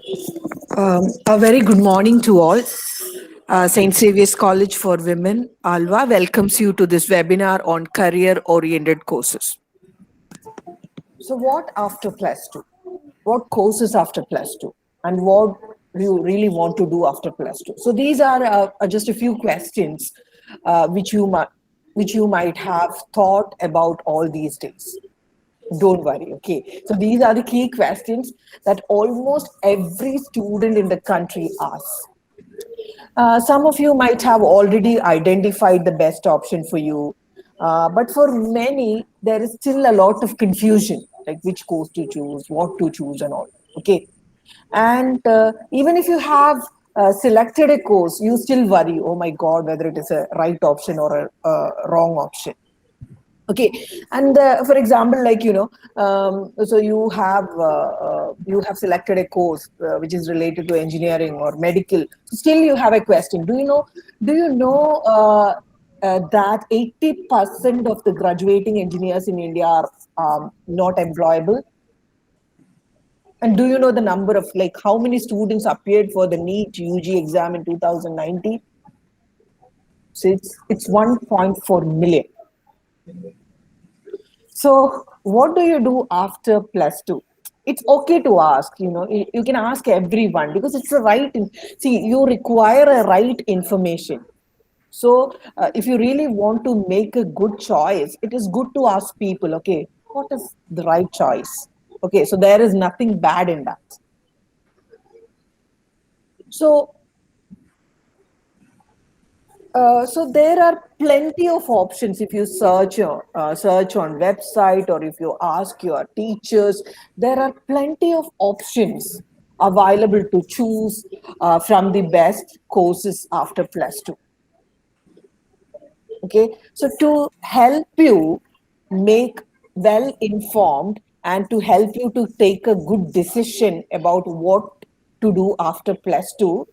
A very good morning to all. St. Xavier's College for Women, Alva, welcomes you to this webinar on career-oriented courses. So what after plus two? What courses after plus two? And what do you really want to do after plus two? So these are just a few questions which you might have thought about all these days. Don't worry, okay? So these are the key questions that almost every student in the country asks. Some of you might have already identified the best option for you, but for many, there is still a lot of confusion, like which course to choose, what to choose, and all. Okay, and even if you have selected a course, you still worry, oh my God, whether it is a right option or a wrong option. Okay, and for example, like so you have selected a course which is related to engineering or medical. Still you have a question. Do you know that 80% of the graduating engineers in India are not employable? And do you know the number of, like, how many students appeared for the NEET UG exam in 2019? So it's 1.4 million. So, what do you do after plus two? It's okay to ask, you can ask everyone because it's the right. See, you require a right information. So, if you really want to make a good choice, it is good to ask people, okay, what is the right choice? Okay, so there is nothing bad in that. So, so there are plenty of options if you search on website, or if you ask your teachers. There are plenty of options available to choose from the best courses after plus two. Okay, so to help you make well informed and to help you to take a good decision about what to do after plus two,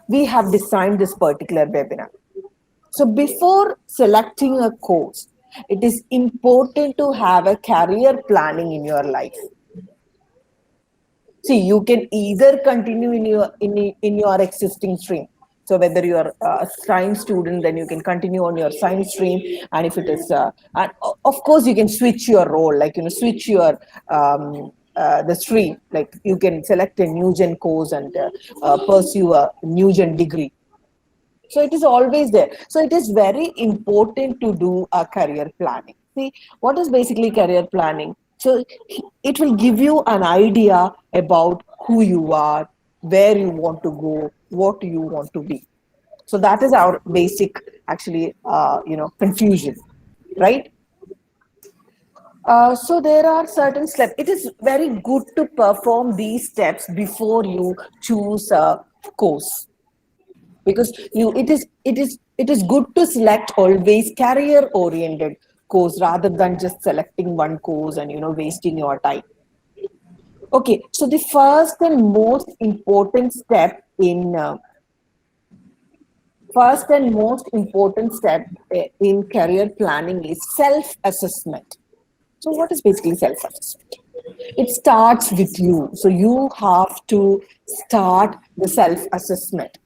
we have designed this particular webinar. So before selecting a course, it is important to have a career planning in your life. See, you can either continue in your existing stream. So whether you are a science student, then you can continue on your science stream. And if it is, and of course, you can switch your role, like switch your the stream. Like you can select a new gen course and pursue a new gen degree. So it is always there. So it is very important to do a career planning. See, what is basically career planning? So it will give you an idea about who you are, where you want to go, what you want to be. So that is our basic, actually, confusion, right? So there are certain steps. It is very good to perform these steps before you choose a course, because it is good to select always career oriented course rather than just selecting one course and wasting your time. Okay, so the first and most important step in career planning is self assessment. So what is basically self assessment? It starts with you, so you have to start the self assessment.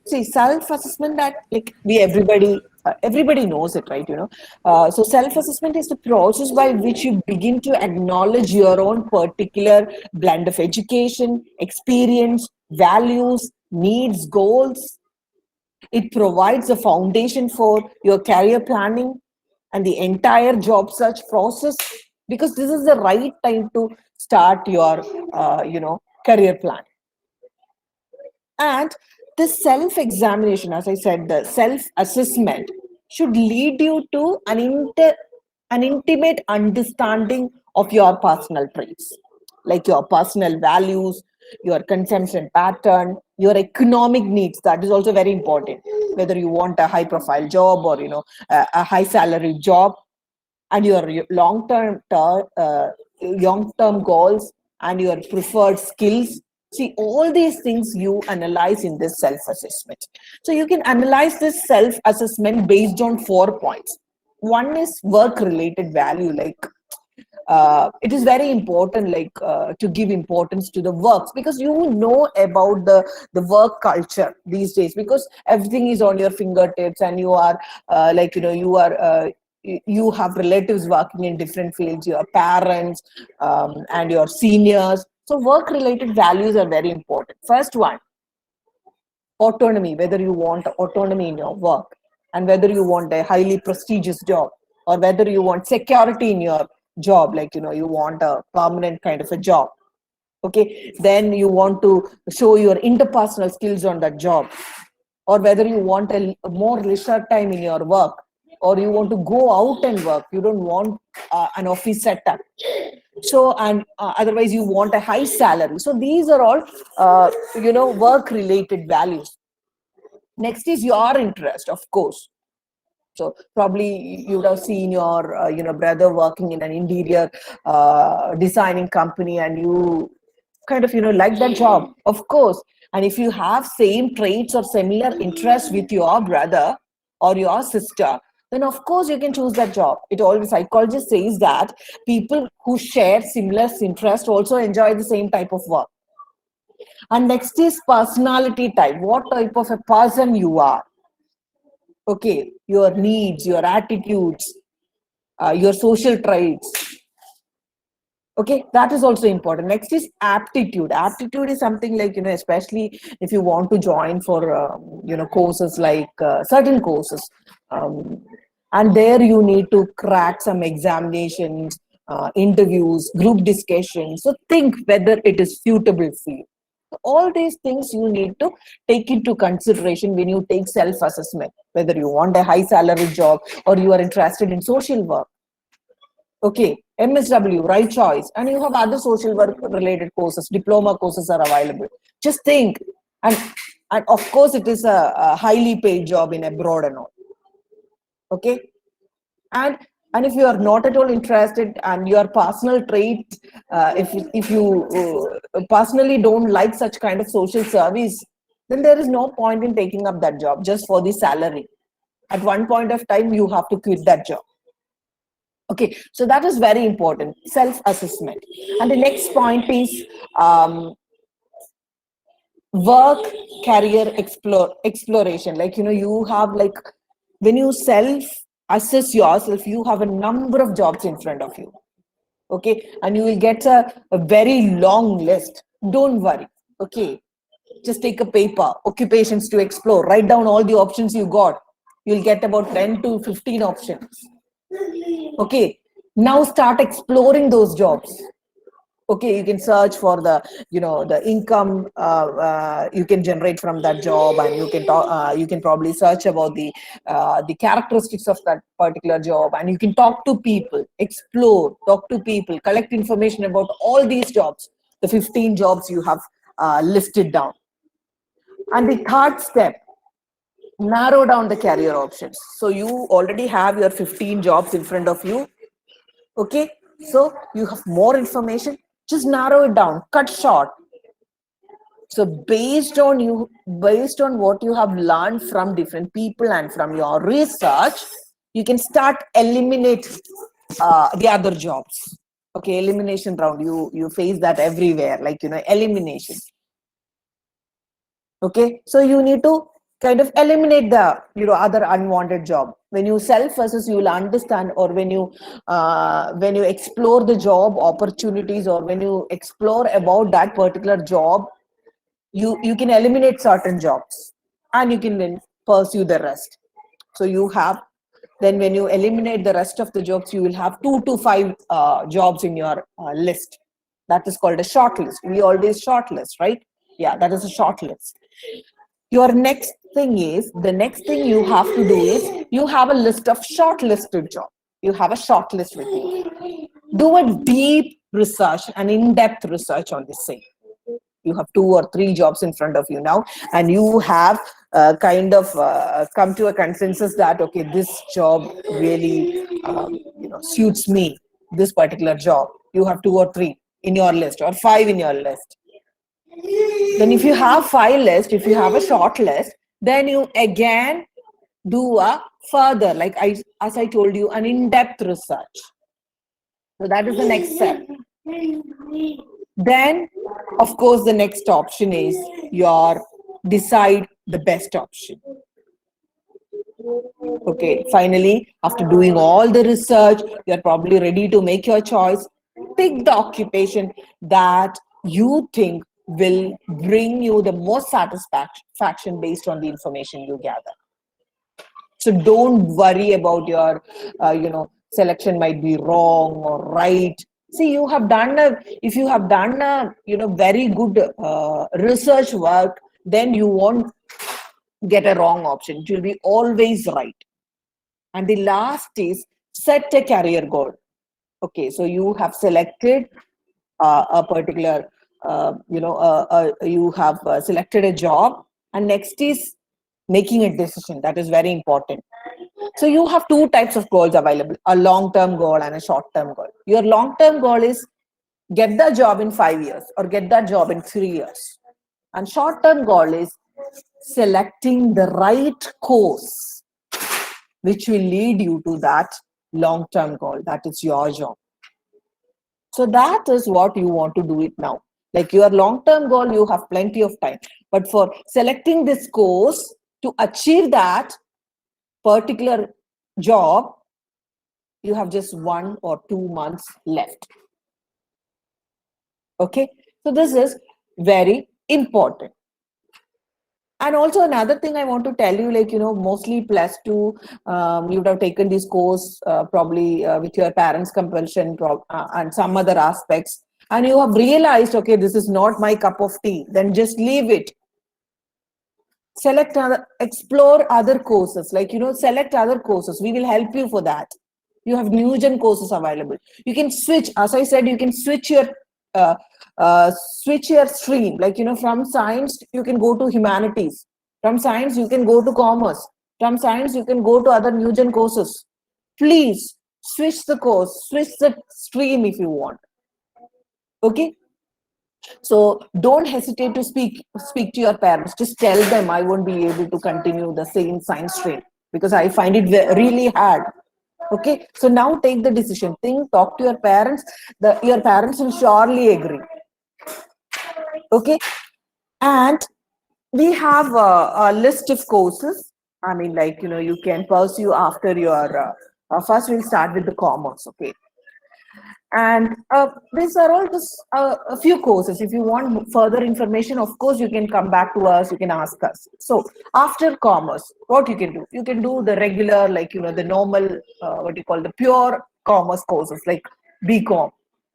See, self-assessment, that, like, everybody knows it, right? So self-assessment is the process by which you begin to acknowledge your own particular blend of education, experience, values, needs, goals. It provides a foundation for your career planning and the entire job search process, because this is the right time to start your career plan. And the self examination, as I said, the self assessment should lead you to an intimate understanding of your personal traits, like your personal values, your consumption pattern, your economic needs. That is also very important. Whether you want a high profile job or a high salary job, and your long term goals and your preferred skills. See, all these things you analyze in this self assessment. So you can analyze this self assessment based on 4 points. One is work related value, like it is very important, like to give importance to the works, because you know about the work culture these days, because everything is on your fingertips, and you are you have relatives working in different fields, your parents, and your seniors. So work related values are very important. First one, autonomy, whether you want autonomy in your work, and whether you want a highly prestigious job, or whether you want security in your job, like you want a permanent kind of a job. Okay, then you want to show your interpersonal skills on that job, or whether you want a more leisure time in your work, or you want to go out and work, you don't want an office setup. So, and otherwise you want a high salary. So these are all work related values. Next is your interest, of course. So probably you would have seen your brother working in an interior designing company, and you kind of like that job, of course. And if you have same traits or similar interests with your brother or your sister, then of course you can choose that job. It always, psychologist says that people who share similar interests also enjoy the same type of work. And next is personality type, what type of a person you are. Okay, your needs, your attitudes, your social traits. Okay, that is also important. Next is aptitude. Aptitude is something like, especially if you want to join for courses like certain courses, and there you need to crack some examinations, interviews, group discussions. So think whether it is suitable for you. All these things you need to take into consideration when you take self-assessment, whether you want a high salary job or you are interested in social work. Okay, MSW, right choice, and you have other social work related courses, diploma courses are available. Just think, and of course it is a highly paid job in abroad and all. Okay, and if you are not at all interested, and your personal trait, if you personally don't like such kind of social service, then there is no point in taking up that job just for the salary. At one point of time you have to quit that job. Okay, so that is very important, self-assessment. And the next point is work career exploration. Like, you have, like, when you self-assess yourself, you have a number of jobs in front of you. Okay, and you will get a very long list. Don't worry. Okay, just take a paper, occupations to explore, write down all the options you got. You'll get about 10 to 15 options. Okay, now start exploring those jobs. Okay, you can search for the the income you can generate from that job, and you can probably search about the characteristics of that particular job, and you can talk to people, explore, talk to people, collect information about all these jobs, the 15 jobs you have listed down. And the third step, narrow down the career options. So you already have your 15 jobs in front of you. Okay, so you have more information, just narrow it down, cut short. So based on what you have learned from different people and from your research, you can start eliminate the other jobs. Okay, elimination round, you face that everywhere, like elimination. Okay, so you need to kind of eliminate the other unwanted job. When you self-assess, you will understand, or when you explore the job opportunities, or when you explore about that particular job, you can eliminate certain jobs, and you can then pursue the rest. So you have, then when you eliminate the rest of the jobs, you will have 2 to 5 jobs in your list. That is called a short list. We always short list, right? Yeah, that is a short list. Your next thing is, the next thing you have to do is, you have a list of shortlisted jobs. You have a short list with you. Do a deep research and in-depth research on this thing. You have 2 or 3 jobs in front of you now, and you have kind of come to a consensus that, okay, this job really suits me, this particular job. You have 2 or 3 in your list, or 5 in your list. Then if you have 5 list, if you have a short list, then you again do a further, like as I told you, an in-depth research. So that is the next step. Then, of course, the next option is your decide the best option. Okay, finally, after doing all the research, you're probably ready to make your choice. Pick the occupation that you think will bring you the most satisfaction based on the information you gather. So don't worry about your, selection might be wrong or right. See, you have done if you have done very good research work, then you won't get a wrong option. It will be always right. And the last is set a career goal. Okay, so you have selected a particular, you have selected a job, and next is making a decision. That is very important. So you have two types of goals available, a long-term goal and a short-term goal. Your long-term goal is get the job in 5 years or get that job in 3 years. And short-term goal is selecting the right course which will lead you to that long-term goal. That is your job. So that is what you want to do it now. Like your long-term goal, you have plenty of time. But for selecting this course to achieve that particular job, you have just 1 or 2 months left. Okay, so this is very important. And also another thing I want to tell you, like, mostly plus two, you would have taken this course probably with your parents' compulsion and some other aspects, and you have realized, okay, this is not my cup of tea, then just leave it. Select other, explore other courses, like, select other courses. We will help you for that. You have new gen courses available. You can switch, as I said, you can switch your stream, like, from science you can go to humanities, from science you can go to commerce, from science you can go to other new gen courses. Please switch the course, switch the stream if you want. Okay, so don't hesitate to speak to your parents. Just tell them I won't be able to continue the same science stream because I find it really hard. Okay, so now take the decision. Talk to your parents. Your parents will surely agree. Okay, and we have a list of courses. I mean, like, you can pursue after your first we'll start with the commerce. Okay, and these are all just a few courses. If you want further information, of course you can come back to us, you can ask us. So after commerce, what you can do the regular, like, the normal what you call the pure commerce courses, like BCom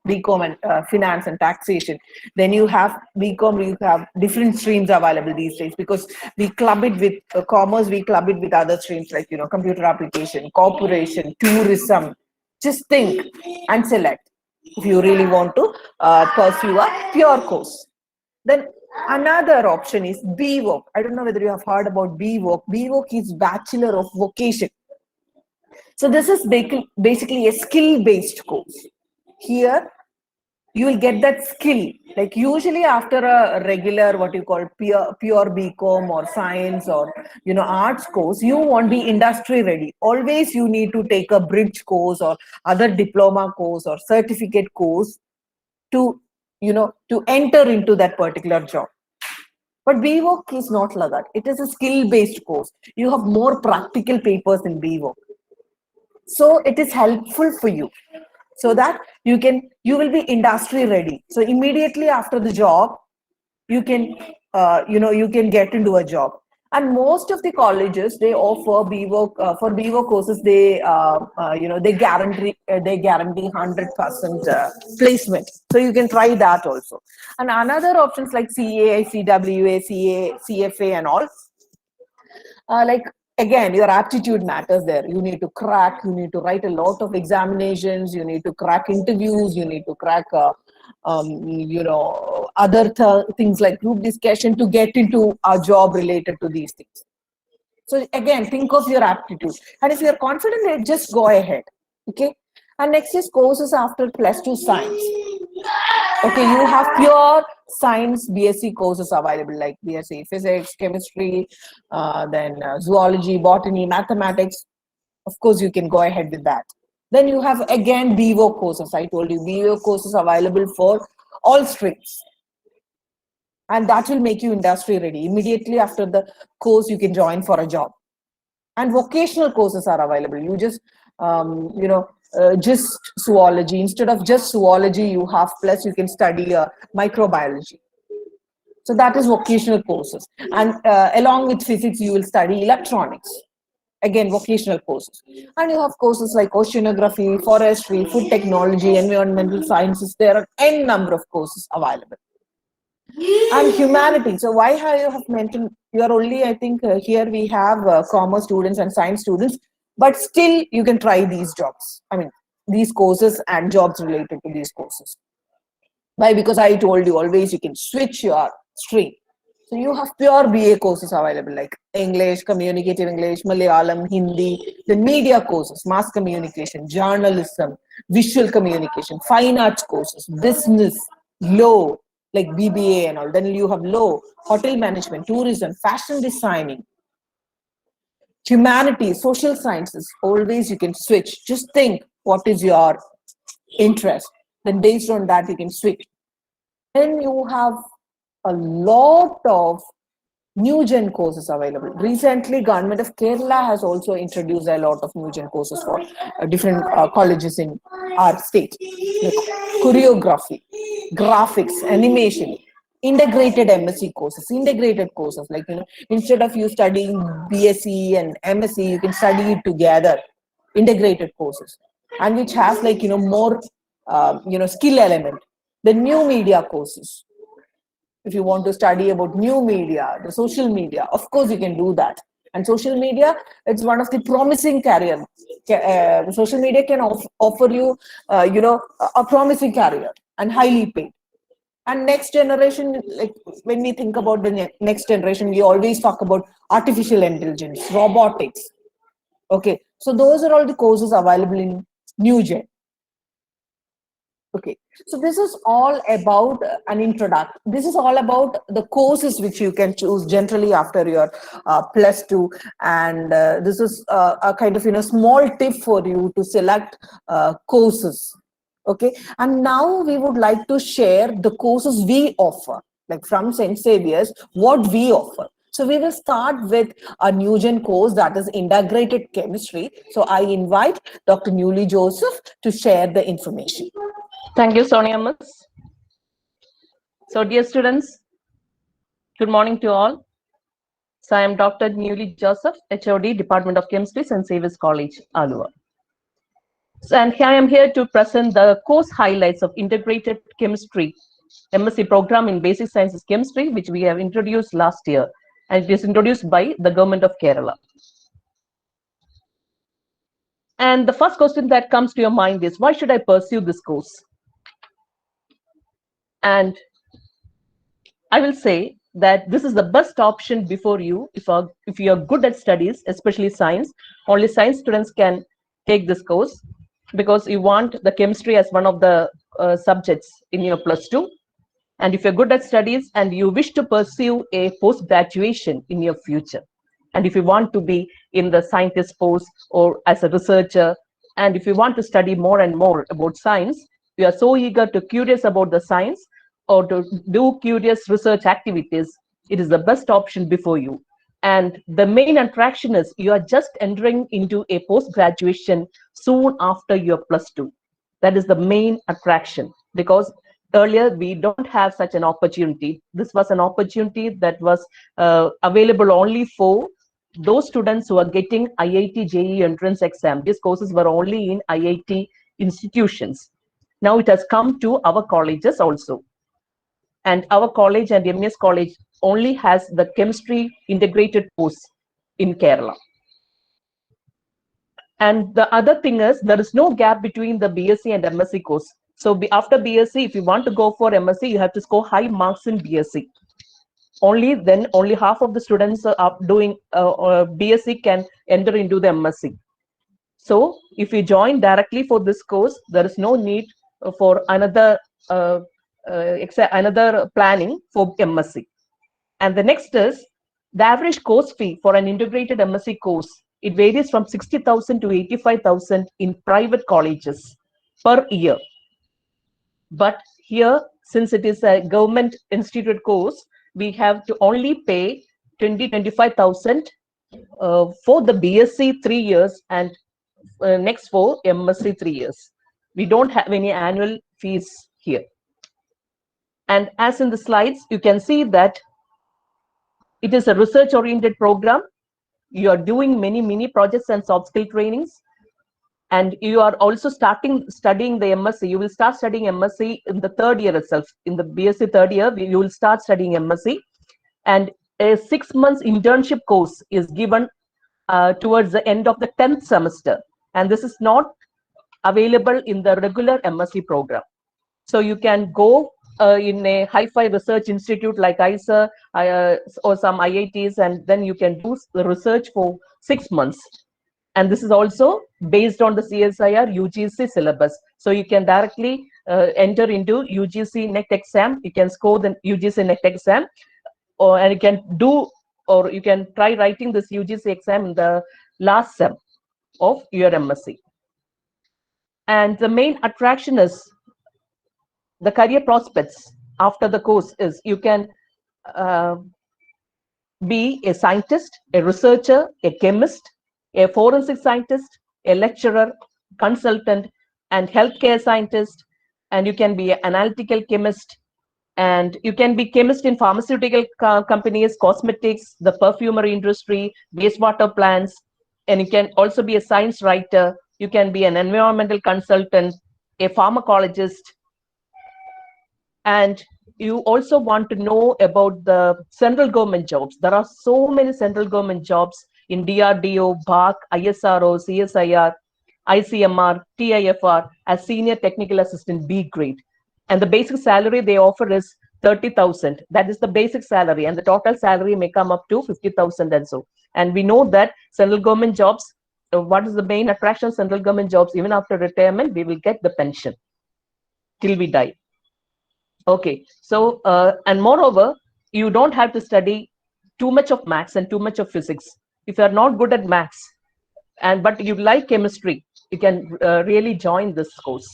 and finance and taxation. Then you have BCom, you have different streams available these days, because we club it with commerce, we club it with other streams like, computer application, corporation, tourism. Just think and select if you really want to pursue a pure course. Then another option is BVOC. I don't know whether you have heard about BVOC. BVOC is Bachelor of Vocation. So this is basically a skill-based course. Here, you will get that skill. Like usually after a regular, what you call pure BCom or science or, arts course, you won't be industry ready. Always you need to take a bridge course or other diploma course or certificate course to, to enter into that particular job. But BVOC is not like that. It is a skill-based course. You have more practical papers in BVOC. So it is helpful for you, so that you will be industry ready. So immediately after the job, you can you can get into a job. And most of the colleges, they offer BVOC for BVOC courses. They they guarantee 100% placement. So you can try that also. And another options like CA, CWA, CA, CFA, and all. Like, again, your aptitude matters there. You need to crack, you need to write a lot of examinations, you need to crack interviews, you need to crack other things like group discussion to get into a job related to these things. So again, think of your aptitude, and if you're confident, just go ahead. Okay, and next is courses after +2 science. Okay, you have pure science BSc courses available, like BSc physics, chemistry, then zoology, botany, mathematics. Of course, you can go ahead with that. Then you have again BVO courses. I told you BVO courses available for all streams. And that will make you industry ready. Immediately after the course, you can join for a job. And vocational courses are available. You just, just zoology. Instead of just zoology, you have plus you can study microbiology. So that is vocational courses. And along with physics, you will study electronics. Again, vocational courses. And you have courses like oceanography, forestry, food technology, environmental sciences. There are n number of courses available. And humanity. So why have you have mentioned, you are only, I think here we have commerce students and science students, but still you can try these jobs. I mean, these courses and jobs related to these courses. Why? Because I told you always you can switch your stream. So you have pure BA courses available like English, communicative English, Malayalam, Hindi, then media courses, mass communication, journalism, visual communication, fine arts courses, business, law, like BBA and all. Then you have law, hotel management, tourism, fashion designing, humanities, social sciences. Always you can switch. Just think what is your interest. Then based on that you can switch. Then you have a lot of new gen courses available. Recently, Government of Kerala has also introduced a lot of new gen courses for different colleges in our state. Like choreography, graphics, animation, integrated MSc courses, integrated courses. Like, instead of you studying BSc and MSc, you can study it together, integrated courses, and which has like, more, skill element. The new media courses, if you want to study about new media, the social media, of course you can do that. And social media, it's one of the promising career. Social media can offer you, a promising career and highly paid. And next generation, like when we think about the next generation, we always talk about artificial intelligence, robotics. Okay, so those are all the courses available in new gen. Okay, so this is all about an introduction. This is all about the courses which you can choose generally after your plus two, and this is a kind of small tip for you to select courses. Okay, and now we would like to share the courses we offer, like from St. Xavier's, what we offer. So we will start with a new gen course that is integrated chemistry. So I invite Dr. Newly Joseph to share the information. Thank you, Sonia Miss. So, dear students, good morning to all. So, I am Dr. Newly Joseph, HOD, Department of Chemistry, St. Xavier's College, Alua. So, and here I am here to present the course highlights of Integrated Chemistry MSc program in Basic Sciences Chemistry, which we have introduced last year, and it is introduced by the Government of Kerala. And the first question that comes to your mind is, why should I pursue this course? And I will say that this is the best option before you if you are good at studies, especially science. Only science students can take this course because you want the chemistry as one of the subjects in your plus two. And if you're good at studies and you wish to pursue a post graduation in your future, and if you want to be in the scientist post or as a researcher, and if you want to study more and more about science, you are so eager to curious about the science or to do curious research activities, it is the best option before you. And the main attraction is you are just entering into a post graduation soon after your plus two. That is the main attraction, because earlier we don't have such an opportunity. This was an opportunity that was available only for those students who are getting IIT JEE entrance exam. These courses were only in IIT institutions. Now it has come to our colleges also. And our college and MES college only has the chemistry integrated course in Kerala. And the other thing is, there is no gap between the BSc and MSc course. So after BSc, if you want to go for MSc, you have to score high marks in BSc. Only then, only half of the students are doing BSc can enter into the MSc. So if you join directly for this course, there is no need for another planning for MSc. And the next is the average course fee for an integrated MSc course It varies from 60,000 to 85,000 in private colleges per year. But here, since it is a government institute course, we have to only pay 25,000 for the BSc 3 years and next for MSc 3 years. We don't have any annual fees here. And as in the slides, you can see that it is a research-oriented program. You are doing many mini projects and soft skill trainings. And you are also studying the MSc. You will start studying MSc in the third year itself. In the BSc third year, you will start studying MSc. And a 6 months internship course is given towards the end of the 10th semester. And this is not available in the regular MSc program. So you can go in a hi-fi research institute like ISA or some IITs, and then you can do the research for 6 months. And this is also based on the CSIR UGC syllabus. So you can directly enter into UGC NET exam. You can score the UGC NET exam, and you can do, or you can try writing this UGC exam in the last sem of your MSc. And the main attraction is the career prospects after the course is you can be a scientist, a researcher, a chemist, a forensic scientist, a lecturer, consultant, and healthcare scientist, and you can be an analytical chemist, and you can be chemist in pharmaceutical companies, cosmetics, the perfumery industry, wastewater plants, and you can also be a science writer. You can be an environmental consultant, a pharmacologist, and you also want to know about the central government jobs. There are so many central government jobs in DRDO, BARC, ISRO, CSIR, ICMR, TIFR as senior technical assistant B grade. And the basic salary they offer is 30,000. That is the basic salary, and the total salary may come up to 50,000 and so. And we know that central government jobs, what is the main attraction of central government jobs? Even after retirement, we will get the pension till we die. Okay, so and moreover, you don't have to study too much of maths and too much of physics. If you are not good at maths, but you like chemistry, you can really join this course.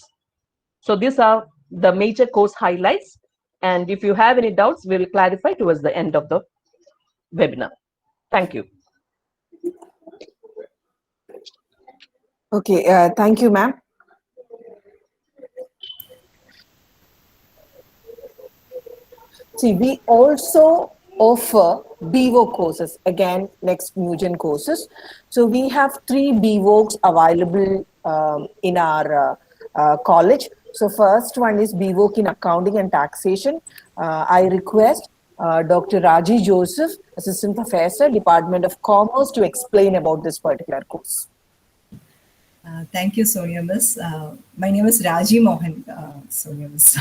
So these are the major course highlights. And if you have any doubts, we will clarify towards the end of the webinar. Thank you. Okay, thank you, ma'am. See, we also offer BVOC courses, again, next Newgen courses. So we have 3 BVOCs available in our college. So first one is BVOC in accounting and taxation. I request Dr. Raji Joseph, Assistant Professor, Department of Commerce, to explain about this particular course. Thank you, Sonia Miss. My name is Raji Mohan, Sonia Miss.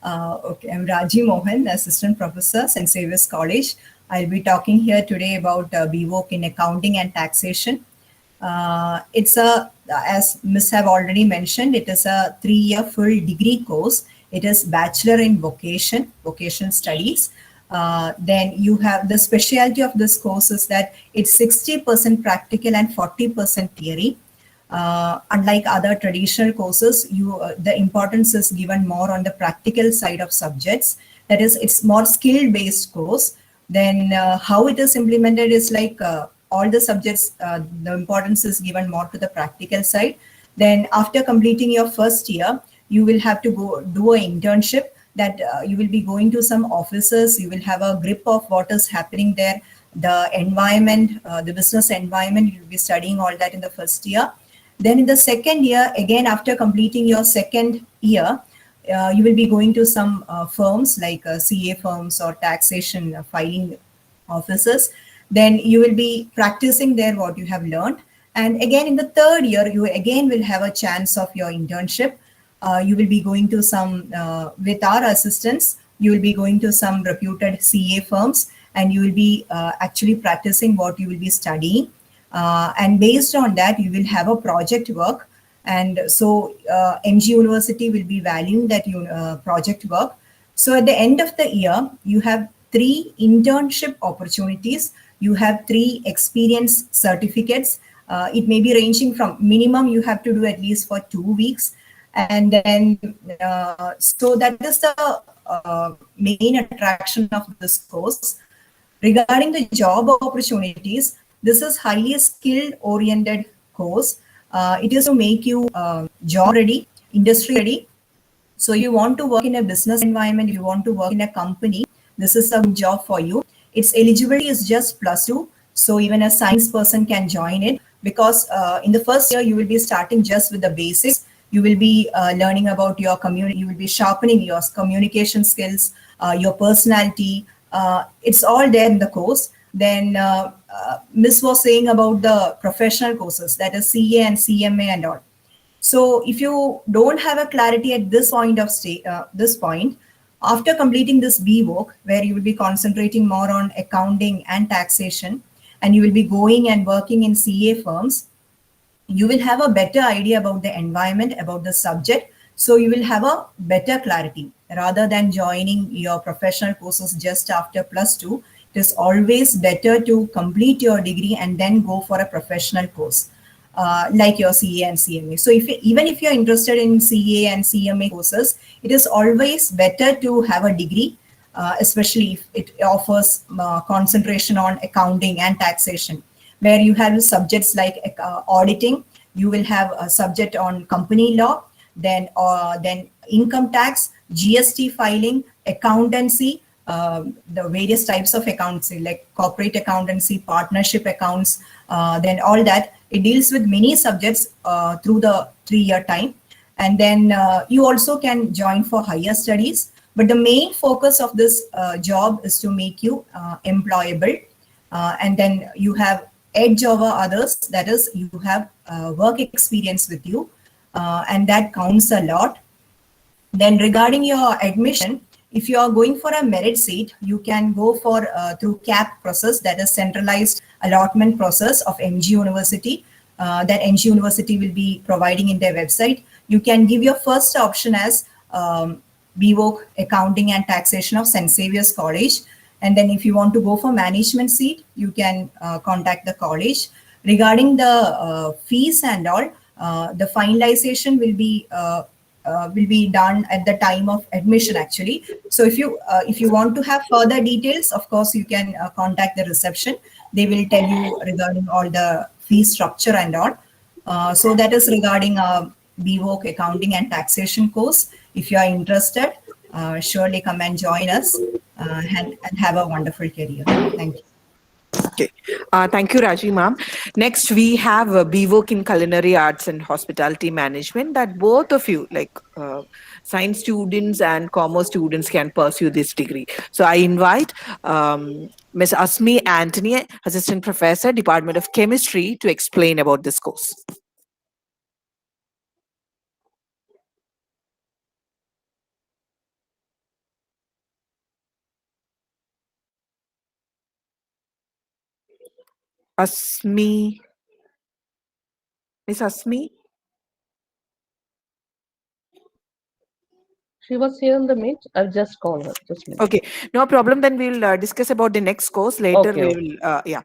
Okay, I'm Raji Mohan, Assistant Professor, St. Xavier's College. I'll be talking here today about BVOC in accounting and taxation. It's a, as Miss have already mentioned, it is a 3-year full degree course. It is Bachelor in Vocation Studies. Then you have the specialty of this course is that it's 60% practical and 40% theory. Unlike other traditional courses, the importance is given more on the practical side of subjects. That is, it's more skill-based course. Then how it is implemented is like all the subjects, the importance is given more to the practical side. Then after completing your first year, you will have to go do an internship that you will be going to some offices. You will have a grip of what is happening there, the environment, the business environment. You will be studying all that in the first year. Then in the second year, again, after completing your second year, you will be going to some firms like CA firms or taxation filing offices. Then you will be practicing there what you have learned. And again, in the third year, you again will have a chance of your internship. You will be going to some, with our assistance, you will be going to some reputed CA firms, and you will be actually practicing what you will be studying. And based on that, you will have a project work. And so MG University will be valuing that project work. So at the end of the year, you have 3 internship opportunities. You have 3 experience certificates. It may be ranging from minimum you have to do at least for 2 weeks. And then, so that is the main attraction of this course. Regarding the job opportunities, this is highly skilled oriented course. It is to make you job ready, industry ready. So you want to work in a business environment, you want to work in a company, this is a good job for you. Its eligibility is just +2. So even a science person can join it, because in the first year, you will be starting just with the basics. You will be learning about your community, you will be sharpening your communication skills, your personality. It's all there in the course. Then Miss was saying about the professional courses, that is CA and CMA and all. So if you don't have a clarity at this point of this point, after completing this BVOC, where you will be concentrating more on accounting and taxation, and you will be going and working in CA firms, you will have a better idea about the environment, about the subject. So you will have a better clarity rather than joining your professional courses just after +2. It is always better to complete your degree and then go for a professional course. Like your CA and CMA. So even if you're interested in CA and CMA courses, it is always better to have a degree, especially if it offers concentration on accounting and taxation, where you have subjects like auditing, you will have a subject on company law, then income tax, GST filing, accountancy, the various types of accountancy like corporate accountancy, partnership accounts, then all that. It deals with many subjects through the 3-year time. And then you also can join for higher studies. But the main focus of this job is to make you employable. And then you have edge over others. That is, you have work experience with you. And that counts a lot. Then regarding your admission, if you are going for a merit seat, you can go for through CAP process, that is centralized allotment process of MG University, that MG University will be providing in their website. You can give your first option as BVOC Accounting and Taxation of St. Xavier's College. And then if you want to go for management seat, you can contact the college. Regarding the fees and all, the finalization will be done at the time of admission actually. So if you want to have further details, of course you can contact the reception. They will tell you regarding all the fee structure and all. So that is regarding BVOC Accounting and Taxation course. If you are interested, surely come and join us and have a wonderful career. Thank you. Okay. Thank you, Raji ma'am. Next, we have BVOC in Culinary Arts and Hospitality Management, that both of you, like science students and commerce students, can pursue this degree. So I invite Ms. Asmi Anthony, Assistant Professor, Department of Chemistry, to explain about this course. Asmi. Miss Asmi? She was here in the meet. I'll just call her. Just a minute. Okay, no problem. Then we'll discuss about the next course later. Okay, We will, yeah.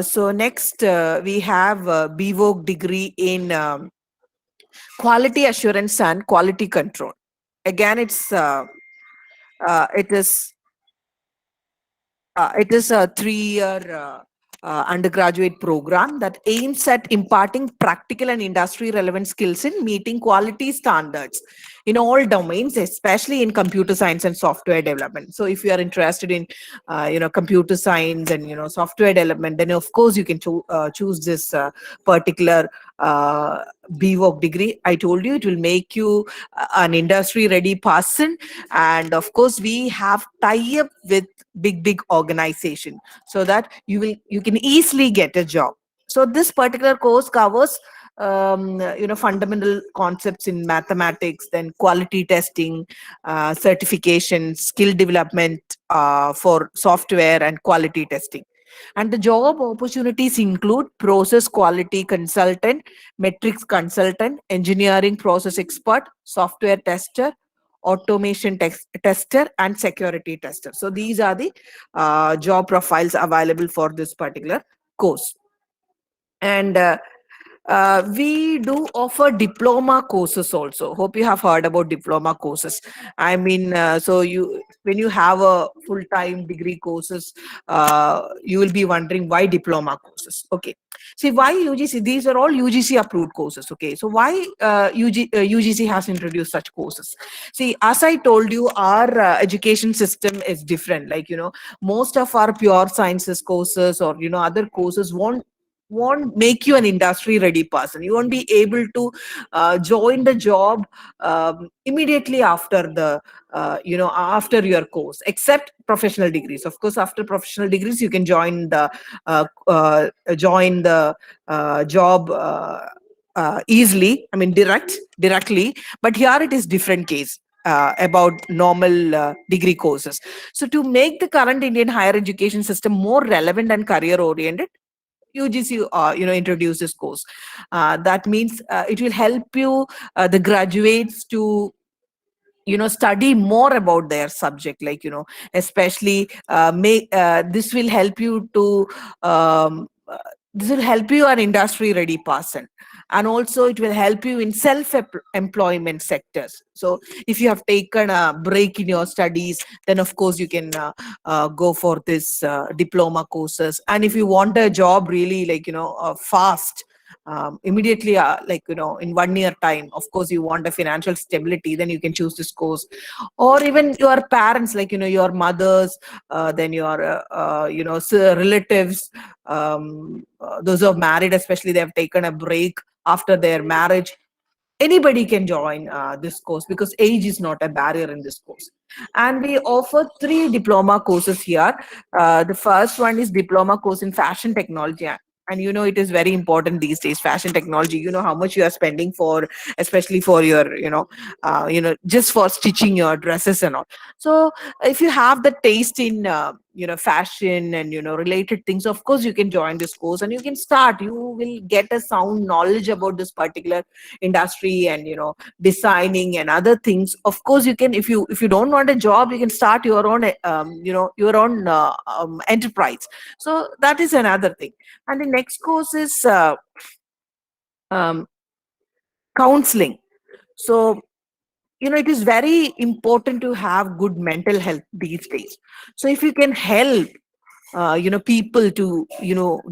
So next, we have BVOC degree in Quality Assurance and Quality Control. Again, it is a 3-year undergraduate program that aims at imparting practical and industry relevant skills in meeting quality standards in all domains, especially in computer science and software development. So if you are interested in computer science and software development, then of course you can choose this particular BVOC degree. I told you it will make you an industry ready person, and of course we have tie up with big organization so that you can easily get a job. So this particular course covers fundamental concepts in mathematics, then quality testing, certification, skill development for software and quality testing. And the job opportunities include process quality consultant, metrics consultant, engineering process expert, software tester, automation tester, and security tester. So these are the job profiles available for this particular course. And we do offer diploma courses also. Hope you have heard about diploma courses. I mean, so you when you have a full-time degree courses, you will be wondering why diploma courses. Okay, see why UGC? These are all UGC approved courses. Okay, so why UGC has introduced such courses? See, as I told you, our education system is different. Like, most of our pure sciences courses or other courses won't make you an industry ready person. You won't be able to join the job immediately after the after your course, except professional degrees. Of course, after professional degrees you can join the job easily, I mean directly. But here it is different case about normal degree courses. So to make the current Indian higher education system more relevant and career oriented, UGC, introduced this course. That means it will help you, the graduates, to study more about their subject. Like, especially make this will help you to this will help you an industry ready person. And also it will help you in self employment sectors. So if you have taken a break in your studies, then of course you can go for this diploma courses. And if you want a job really, like, fast, immediately, like, in 1 year time, of course you want a financial stability, then you can choose this course. Or even your parents, like, your mothers, then your relatives, those who are married, especially, they have taken a break after their marriage. Anybody can join this course, because age is not a barrier in this course. And we offer 3 diploma courses here. The first one is diploma course in fashion technology. And it is very important these days, fashion technology. You know how much you are spending for, especially for your, just for stitching your dresses and all. So if you have the taste in fashion and related things, of course you can join this course and you can start. You will get a sound knowledge about this particular industry and designing and other things. Of course you can, if you don't want a job, you can start your own your own enterprise. So that is another thing. And the next course is um, counseling. So it is very important to have good mental health these days. So if you can help people to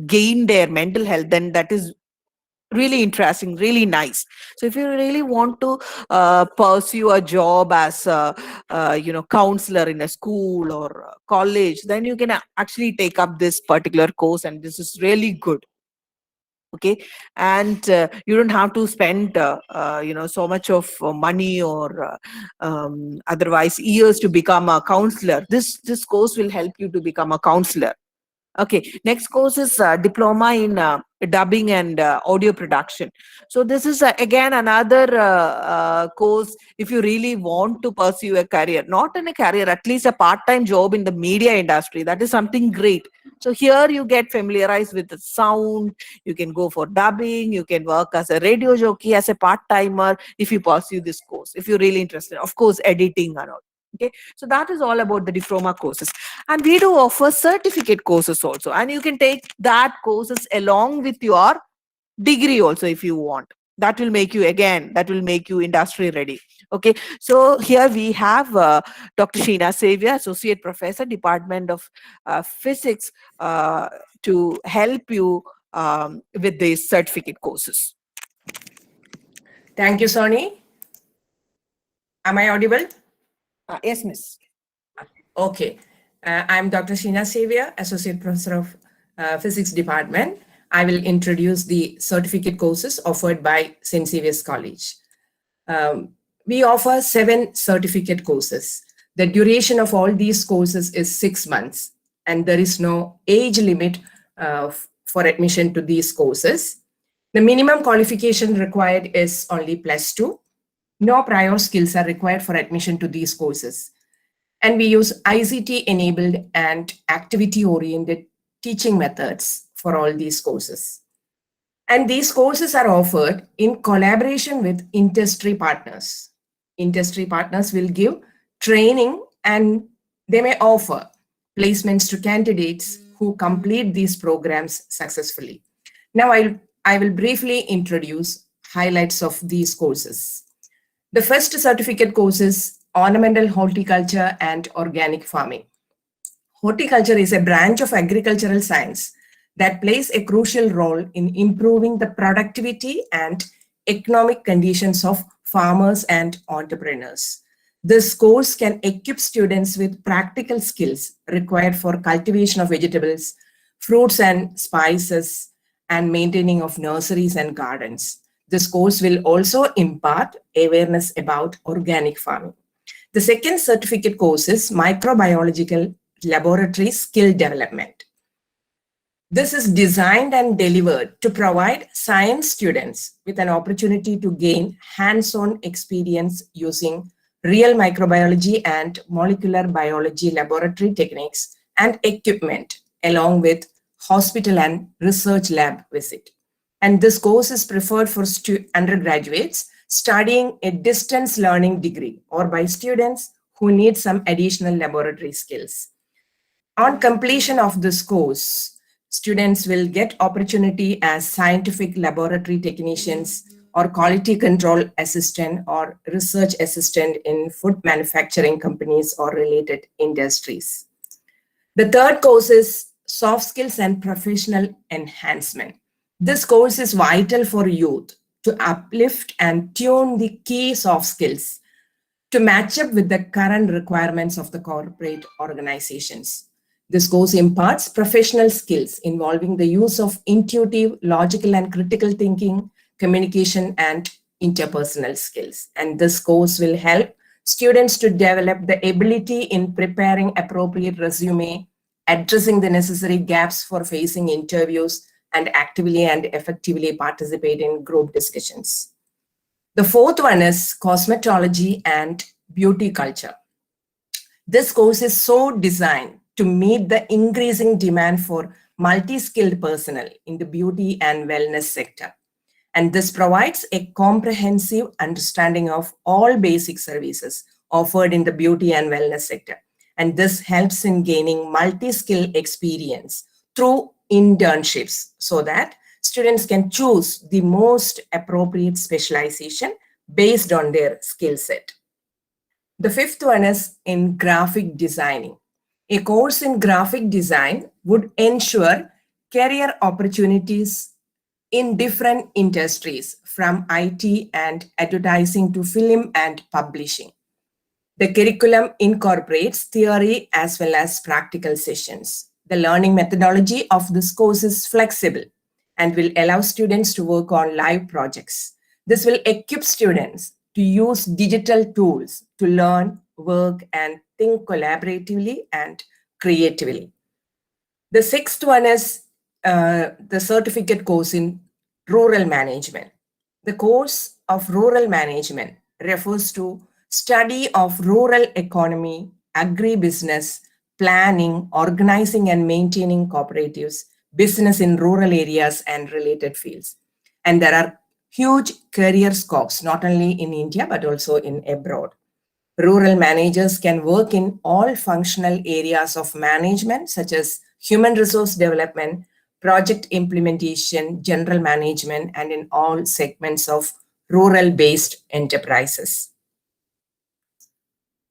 gain their mental health, then that is really interesting, really nice. So if you really want to pursue a job as a counselor in a school or a college, then you can actually take up this particular course, and this is really good. Okay. And you don't have to spend so much of money or otherwise years to become a counselor. This course will help you to become a counselor. Okay, next course is diploma in dubbing and audio production. So this is again another course. If you really want to pursue a career, not in a career, at least a part-time job in the media industry, that is something great. So here you get familiarized with the sound. You can go for dubbing. You can work as a radio jockey, as a part-timer, if you pursue this course. If you're really interested, of course, editing and all. Okay, so that is all about the diploma courses. And we do offer certificate courses also, and you can take that courses along with your degree also if you want. That will make you industry ready. Okay, so here we have Dr. Sheena Xavier, Associate Professor, Department of Physics, to help you with these certificate courses. Thank you, Sony. Am I audible? Yes, miss. Okay. I'm Dr. Sheena Xavier, Associate Professor of Physics Department. I will introduce the certificate courses offered by St. Xavier's College. We offer 7 certificate courses. The duration of all these courses is 6 months, and there is no age limit for admission to these courses. The minimum qualification required is only +2. No prior skills are required for admission to these courses. And we use ICT-enabled and activity-oriented teaching methods for all these courses. And these courses are offered in collaboration with industry partners. Industry partners will give training, and they may offer placements to candidates who complete these programs successfully. Now I will briefly introduce highlights of these courses. The first certificate course is Ornamental Horticulture and Organic Farming. Horticulture is a branch of agricultural science that plays a crucial role in improving the productivity and economic conditions of farmers and entrepreneurs. This course can equip students with practical skills required for cultivation of vegetables, fruits and spices, and maintaining of nurseries and gardens. This course will also impart awareness about organic farming. The second certificate course is Microbiological Laboratory Skill Development. This is designed and delivered to provide science students with an opportunity to gain hands-on experience using real microbiology and molecular biology laboratory techniques and equipment, along with hospital and research lab visit. And this course is preferred for undergraduates studying a distance learning degree or by students who need some additional laboratory skills. On completion of this course, students will get opportunity as scientific laboratory technicians or quality control assistant or research assistant in food manufacturing companies or related industries. The third course is Soft Skills and Professional Enhancement. This course is vital for youth to uplift and tune the key soft skills to match up with the current requirements of the corporate organizations. This course imparts professional skills involving the use of intuitive, logical, and critical thinking, communication, and interpersonal skills. And this course will help students to develop the ability in preparing appropriate resume, addressing the necessary gaps for facing interviews, and actively and effectively participate in group discussions. The fourth one is Cosmetology and Beauty Culture. This course is so designed to meet the increasing demand for multi-skilled personnel in the beauty and wellness sector. And this provides a comprehensive understanding of all basic services offered in the beauty and wellness sector. And this helps in gaining multi-skill experience through internships so that students can choose the most appropriate specialization based on their skill set. The fifth one is in graphic designing. A course in graphic design would ensure career opportunities in different industries from IT and advertising to film and publishing. The curriculum incorporates theory as well as practical sessions. The learning methodology of this course is flexible and will allow students to work on live projects. This will equip students to use digital tools to learn, work, and think collaboratively and creatively. The sixth one is the certificate course in rural management. The course of rural management refers to study of rural economy, agribusiness, planning, organizing and maintaining cooperatives, business in rural areas and related fields. And there are huge career scopes, not only in India, but also in abroad. Rural managers can work in all functional areas of management, such as human resource development, project implementation, general management, and in all segments of rural-based enterprises.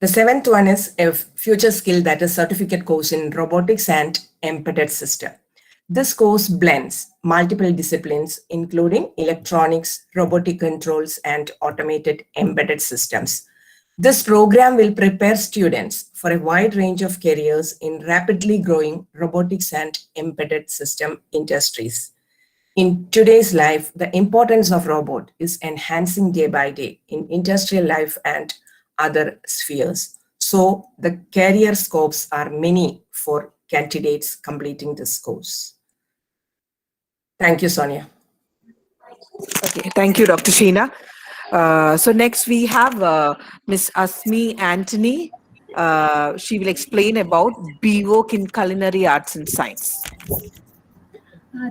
The seventh one is a future skill, that is certificate course in robotics and embedded system. This course blends multiple disciplines, including electronics, robotic controls, and automated embedded systems. This program will prepare students for a wide range of careers in rapidly growing robotics and embedded system industries. In today's life, the importance of robot is enhancing day by day in industrial life and other spheres. So the career scopes are many for candidates completing this course. Thank you, Sonia. Okay, thank you, Dr. Sheena. So next we have Miss Asmi Anthony. She will explain about BVoc in Culinary Arts and Science.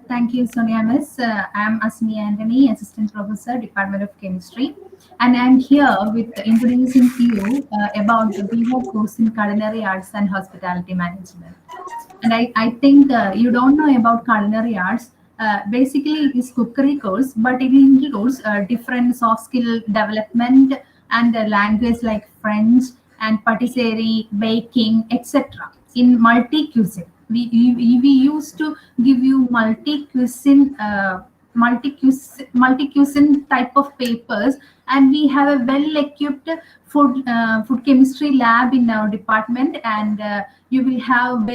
Thank you, Sonia Miss. I am Asmi Anthony, Assistant Professor, Department of Chemistry, and I am here with introducing to you about the BVoc course in Culinary Arts and Hospitality Management. And I think you don't know about culinary arts, Basically, it is cookery course, but it includes different soft skill development and language like French and patisserie, baking, etc. in multi cuisine. We used to give you multi cuisine. Multi cuisine type of papers, and we have a well equipped food chemistry lab in our department, and you will have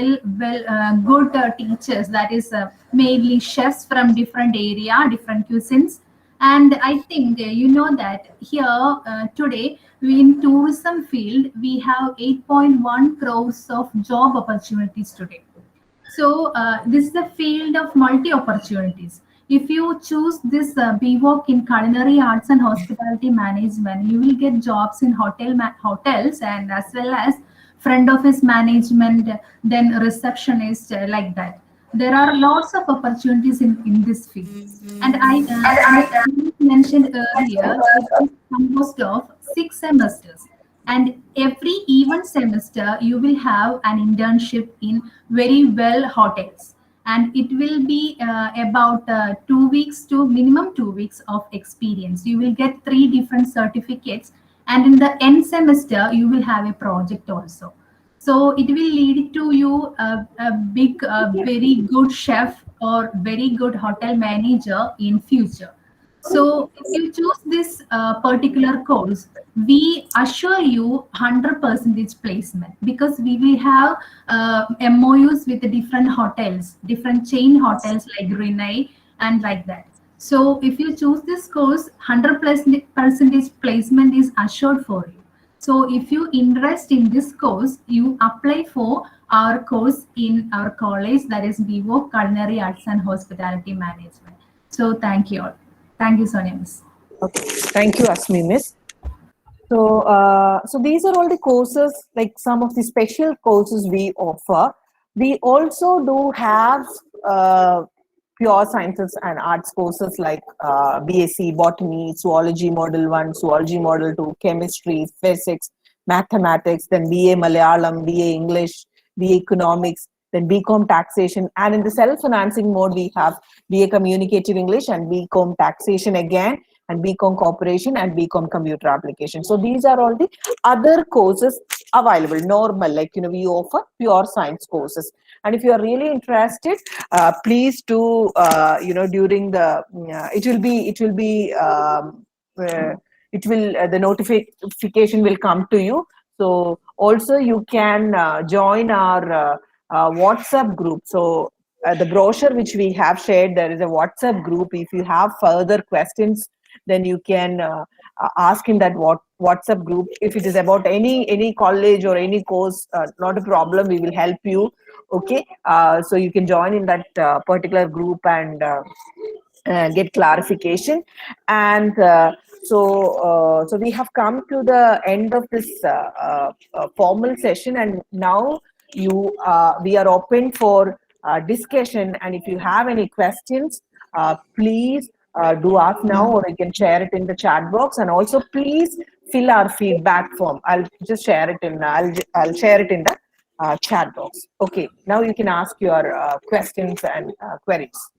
good teachers, that is mainly chefs from different area, different cuisines. And I think you know that here today in tourism field we have 8.1 crores of job opportunities today. So this is a field of multi opportunities. If you choose this BVOC in culinary arts and hospitality management, you will get jobs in hotels, and as well as front office management, then receptionist, like that. There are lots of opportunities in this field. And I mentioned earlier, it is composed of 6 semesters, and every even semester you will have an internship in very well hotels, and it will be about 2 weeks to minimum 2 weeks of experience. You will get 3 different certificates, and in the end semester you will have a project also. So it will lead to you a big very good chef or very good hotel manager in future. So if you choose this particular course, we assure you 100% placement, because we will have MOUs with the different hotels, different chain hotels like Renai and like that. So if you choose this course, 100% placement is assured for you. So if you interest in this course, you apply for our course in our college, that is BVOC Culinary Arts and Hospitality Management. So thank you all. Thank you, Sonia Miss. Okay, thank you, Asmi Miss. So, so these are all the courses, like some of the special courses we offer. We also do have pure sciences and arts courses like BSc, Botany, Zoology Model 1, Zoology Model 2, Chemistry, Physics, Mathematics, then BA Malayalam, BA English, BA Economics, then BCom Taxation. And in the self-financing mode, we have BA Communicative English and BCom Taxation again, and BCom Corporation and BCom Computer Application. So these are all the other courses available, normal, like, you know, we offer pure science courses. And if you are really interested, please do, you know, during the, the notification will come to you. So also you can join our WhatsApp group. So the brochure which we have shared, there is a WhatsApp group. If you have further questions, then you can ask in that WhatsApp group. If it is about any college or any course, not a problem, we will help you. Okay, so you can join in that particular group and get clarification. And so we have come to the end of this formal session, and now we are open for discussion. And if you have any questions, please do ask now, or you can share it in the chat box. And also please fill our feedback form. I'll just share it in I'll share it in the chat box. Okay, now you can ask your questions and queries.